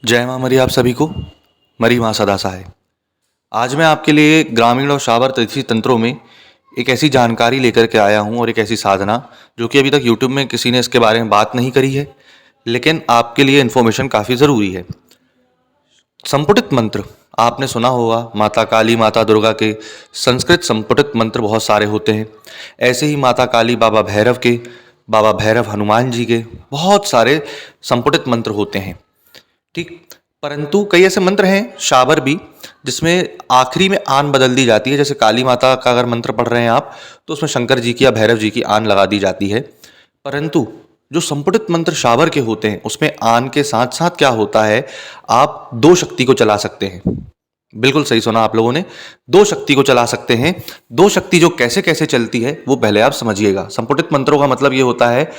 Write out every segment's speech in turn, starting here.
जय माँ मरी आप सभी को। मरी माँ सदा सहाय। आज मैं आपके लिए ग्रामीण और शाबर कृषि तंत्रों में एक ऐसी जानकारी लेकर के आया हूँ और एक ऐसी साधना जो कि अभी तक यूट्यूब में किसी ने इसके बारे में बात नहीं करी है, लेकिन आपके लिए इन्फॉर्मेशन काफ़ी ज़रूरी है। संपुटित मंत्र आपने सुना होगा, माता काली माता दुर्गा के संस्कृत संपुटित मंत्र बहुत सारे होते हैं। ऐसे ही माता काली बाबा भैरव हनुमान जी के बहुत सारे संपुटित मंत्र होते हैं। ठीक। परंतु कई ऐसे मंत्र हैं शाबर भी जिसमें आखिरी में आन बदल दी जाती है। जैसे काली माता का अगर मंत्र पढ़ रहे हैं आप तो उसमें शंकर जी की या भैरव जी की आन लगा दी जाती है। परंतु जो संपुटित मंत्र शाबर के होते हैं उसमें आन के साथ साथ क्या होता है, आप दो शक्ति को चला सकते हैं। बिल्कुल सही सुना आप लोगों ने, दो शक्ति को चला सकते हैं। दो शक्ति जो कैसे कैसे चलती है वो पहले आप समझिएगा। संपुटित मंत्रों का मतलब ये होता है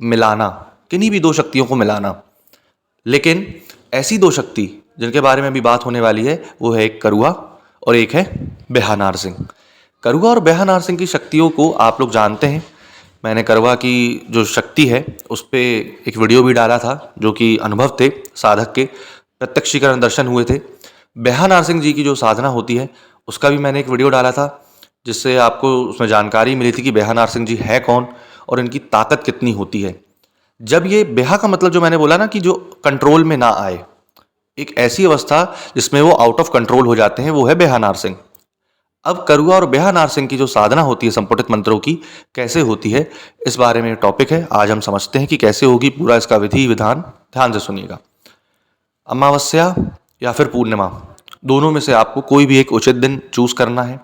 मिलाना, किन्हीं भी दो शक्तियों को मिलाना। लेकिन ऐसी दो शक्ति जिनके बारे में अभी बात होने वाली है वो है एक करुआ और एक है बेहा नारसिंह। करुआ और बेहा नारसिंह की शक्तियों को आप लोग जानते हैं। मैंने करुआ की जो शक्ति है उस पर एक वीडियो भी डाला था जो कि अनुभव थे साधक के, प्रत्यक्षीकरण दर्शन हुए थे। बेहा नारसिंह जी की जो साधना होती है उसका भी मैंने एक वीडियो डाला था जिससे आपको उसमें जानकारी मिली थी कि बेहा नारसिंह जी है कौन और इनकी ताकत कितनी होती है। जब ये बेहा का मतलब जो मैंने बोला ना कि जो कंट्रोल में ना आए, एक ऐसी अवस्था जिसमें वो आउट ऑफ कंट्रोल हो जाते हैं, वो है बेहा नारसिंह। अब करुआ और बेहा नारसिंह की जो साधना होती है संपुटित मंत्रों की कैसे होती है, इस बारे में टॉपिक है। आज हम समझते हैं कि कैसे होगी, पूरा इसका विधि विधान ध्यान से सुनिएगा। अमावस्या या फिर पूर्णिमा, दोनों में से आपको कोई भी एक उचित दिन चूज करना है।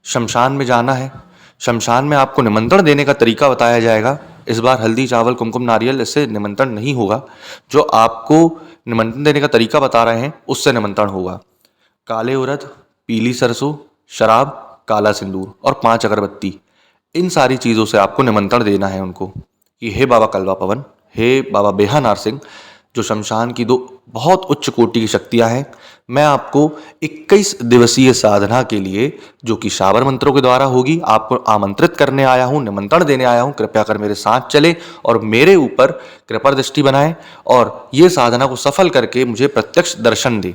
शमशान में जाना है। शमशान में आपको निमंत्रण देने का तरीका बताया जाएगा। इस बार हल्दी चावल कुमकुम नारियल इससे निमंत्रण नहीं होगा। जो आपको निमंत्रण देने का तरीका बता रहे हैं उससे निमंत्रण होगा। काले उड़द, पीली सरसों, शराब, काला सिंदूर और 5 अगरबत्ती, इन सारी चीज़ों से आपको निमंत्रण देना है उनको कि हे बाबा कलवा पवन, हे बाबा बेहा नारसिंह, जो शमशान की दो बहुत उच्च कोटि की शक्तियां हैं, मैं आपको 21 दिवसीय साधना के लिए जो कि शाबर मंत्रों के द्वारा होगी, आपको आमंत्रित करने आया हूं, निमंत्रण देने आया हूं। कृपया कर मेरे साथ चले और मेरे ऊपर कृपा दृष्टि बनाएं और ये साधना को सफल करके मुझे प्रत्यक्ष दर्शन दे।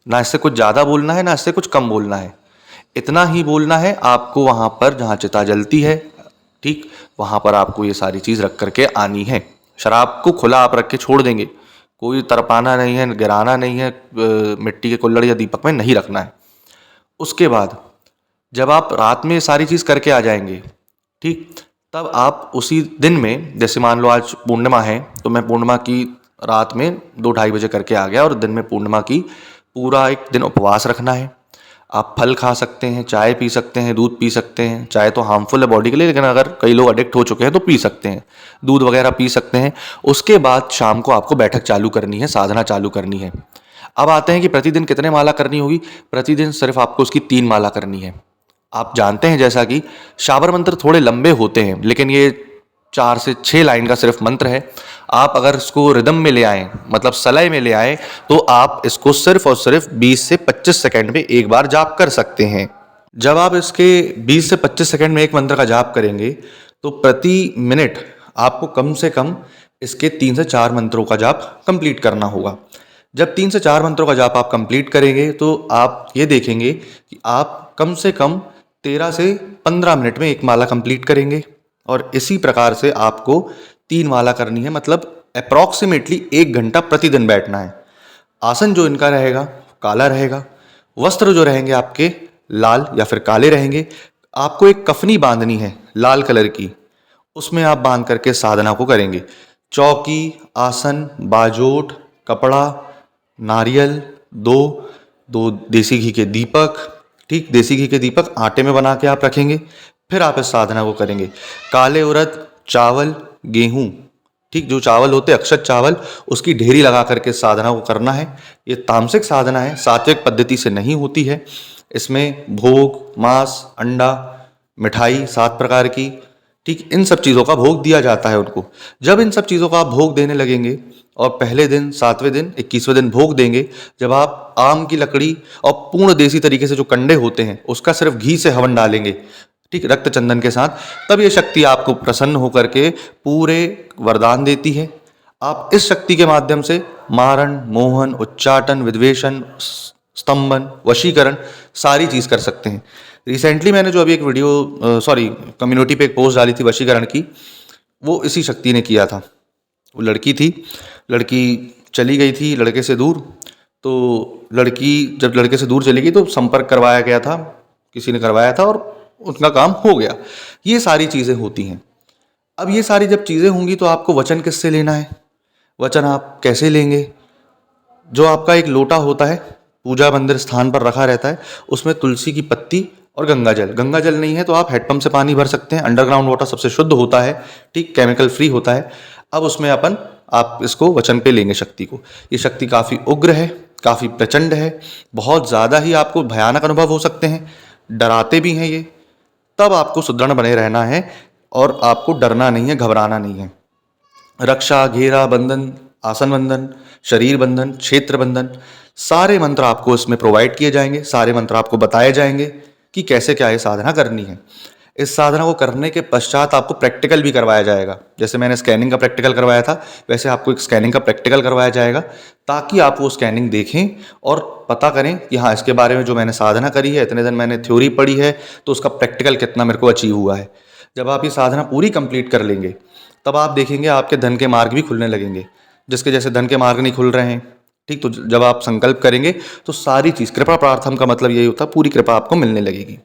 ना इससे कुछ ज़्यादा बोलना है ना इससे कुछ कम बोलना है, इतना ही बोलना है आपको। वहां पर जहां चिता जलती है, ठीक वहां पर आपको ये सारी चीज रख करके आनी है। शराब को खुला आप रख के छोड़ देंगे, कोई तरपाना नहीं है, गिराना नहीं है, मिट्टी के कुल्हड़ या दीपक में नहीं रखना है। उसके बाद जब आप रात में ये सारी चीज करके आ जाएंगे, ठीक, तब आप उसी दिन में, जैसे मान लो आज पूर्णिमा है तो मैं पूर्णिमा की रात में 2-2:30 बजे करके आ गया और दिन में पूर्णिमा की पूरा एक दिन उपवास रखना है। आप फल खा सकते हैं, चाय पी सकते हैं, दूध पी सकते हैं। चाय तो हार्मफुल है बॉडी के लिए, लेकिन अगर कई लोग एडिक्ट हो चुके हैं तो पी सकते हैं, दूध वगैरह पी सकते हैं। उसके बाद शाम को आपको बैठक चालू करनी है, साधना चालू करनी है। अब आते हैं कि प्रतिदिन कितने माला करनी होगी। प्रतिदिन सिर्फ आपको उसकी 3 माला करनी है। आप जानते हैं जैसा कि शाबर मंत्र थोड़े लंबे होते हैं, लेकिन ये 4 से 6 लाइन का सिर्फ मंत्र है। आप अगर इसको रिदम में ले आए, मतलब सलय में ले आए, तो आप इसको सिर्फ और सिर्फ 20 से 25 सेकंड में एक बार जाप कर सकते हैं। जब आप इसके 20 से 25 सेकंड में एक मंत्र का जाप करेंगे तो प्रति मिनट आपको कम से कम इसके 3 से 4 मंत्रों का जाप कंप्लीट करना होगा। जब 3 से 4 मंत्रों का जाप आप कंप्लीट करेंगे तो आप ये देखेंगे कि आप कम से कम 13 से 15 मिनट में एक माला कंप्लीट करेंगे। और इसी प्रकार से आपको 3 माला करनी है, मतलब अप्रॉक्सीमेटली 1 घंटा प्रतिदिन बैठना है। आसन जो इनका रहेगा काला रहेगा, वस्त्र जो रहेंगे आपके लाल या फिर काले रहेंगे। आपको एक कफनी बांधनी है लाल कलर की, उसमें आप बांध करके साधना को करेंगे। चौकी, आसन, बाजोट, कपड़ा, नारियल, दो देसी घी के दीपक, ठीक, देसी घी के दीपक आटे में बना के आप रखेंगे। फिर आप इस साधना को करेंगे। काले उड़द, चावल, गेहूं, ठीक, जो चावल होते हैं अक्षत चावल, उसकी ढेरी लगा करके साधना को करना है। ये तामसिक साधना है, सात्विक पद्धति से नहीं होती है। इसमें भोग, मांस, अंडा, मिठाई 7 प्रकार की, ठीक, इन सब चीज़ों का भोग दिया जाता है उनको। जब इन सब चीज़ों का आप भोग देने लगेंगे और पहले दिन, 7वें दिन, 21वें दिन भोग देंगे, जब आप आम की लकड़ी और पूर्ण देसी तरीके से जो कंडे होते हैं उसका सिर्फ घी से हवन डालेंगे, ठीक, रक्त चंदन के साथ, तब ये शक्ति आपको प्रसन्न होकर के पूरे वरदान देती है। आप इस शक्ति के माध्यम से मारण, मोहन, उच्चाटन, विद्वेषण, स्तंभन, वशीकरण सारी चीज़ कर सकते हैं। रिसेंटली मैंने जो अभी एक कम्युनिटी पे एक पोस्ट डाली थी वशीकरण की, वो इसी शक्ति ने किया था। वो लड़की थी, लड़की चली गई थी लड़के से दूर, तो लड़की जब लड़के से दूर चली गई तो संपर्क करवाया गया था, किसी ने करवाया था और उनका काम हो गया। ये सारी चीज़ें होती हैं। अब ये सारी जब चीज़ें होंगी तो आपको वचन किससे लेना है? वचन आप कैसे लेंगे? जो आपका एक लोटा होता है, पूजा मंदिर स्थान पर रखा रहता है, उसमें तुलसी की पत्ती और गंगा जल नहीं है तो आप हैंडपंप से पानी भर सकते हैं। अंडरग्राउंड वाटर सबसे शुद्ध होता है, ठीक, केमिकल फ्री होता है। अब उसमें आप इसको वचन पे लेंगे शक्ति को। ये शक्ति काफ़ी उग्र है, काफ़ी प्रचंड है, बहुत ज़्यादा ही आपको भयानक अनुभव हो सकते हैं, डराते भी हैं ये। तब आपको सुदृढ़ बने रहना है और आपको डरना नहीं है, घबराना नहीं है। रक्षा, घेरा, बंधन, आसन बंधन, शरीर बंधन, क्षेत्र बंधन, सारे मंत्र आपको इसमें प्रोवाइड किए जाएंगे, सारे मंत्र आपको बताए जाएंगे कि कैसे क्या ये साधना करनी है। इस साधना को करने के पश्चात आपको प्रैक्टिकल भी करवाया जाएगा। जैसे मैंने स्कैनिंग का प्रैक्टिकल करवाया था, वैसे आपको एक स्कैनिंग का प्रैक्टिकल करवाया जाएगा, ताकि आप वो स्कैनिंग देखें और पता करें कि हाँ, इसके बारे में जो मैंने साधना करी है, इतने दिन मैंने थ्योरी पढ़ी है, तो उसका प्रैक्टिकल कितना मेरे को अचीव हुआ है। जब आप ये साधना पूरी कंप्लीट कर लेंगे, तब आप देखेंगे आपके धन के मार्ग भी खुलने लगेंगे। जिसके जैसे धन के मार्ग नहीं खुल रहे हैं, ठीक, तो जब आप संकल्प करेंगे तो सारी चीज़, कृपा प्रार्थम का मतलब यही होता है, पूरी कृपा आपको मिलने लगेगी।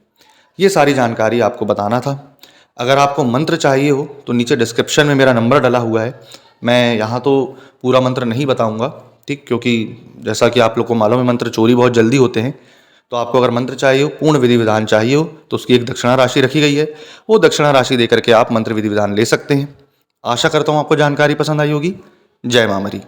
ये सारी जानकारी आपको बताना था। अगर आपको मंत्र चाहिए हो तो नीचे डिस्क्रिप्शन में मेरा नंबर डला हुआ है। मैं यहाँ तो पूरा मंत्र नहीं बताऊँगा, ठीक, क्योंकि जैसा कि आप लोग को मालूम है मंत्र चोरी बहुत जल्दी होते हैं। तो आपको अगर मंत्र चाहिए हो, पूर्ण विधि विधान चाहिए हो, तो उसकी एक दक्षिणा राशि रखी गई है। वो दक्षिणा राशि देकर के आप मंत्र विधि विधान ले सकते हैं। आशा करता हूँ आपको जानकारी पसंद आई होगी। जय माँ मरी।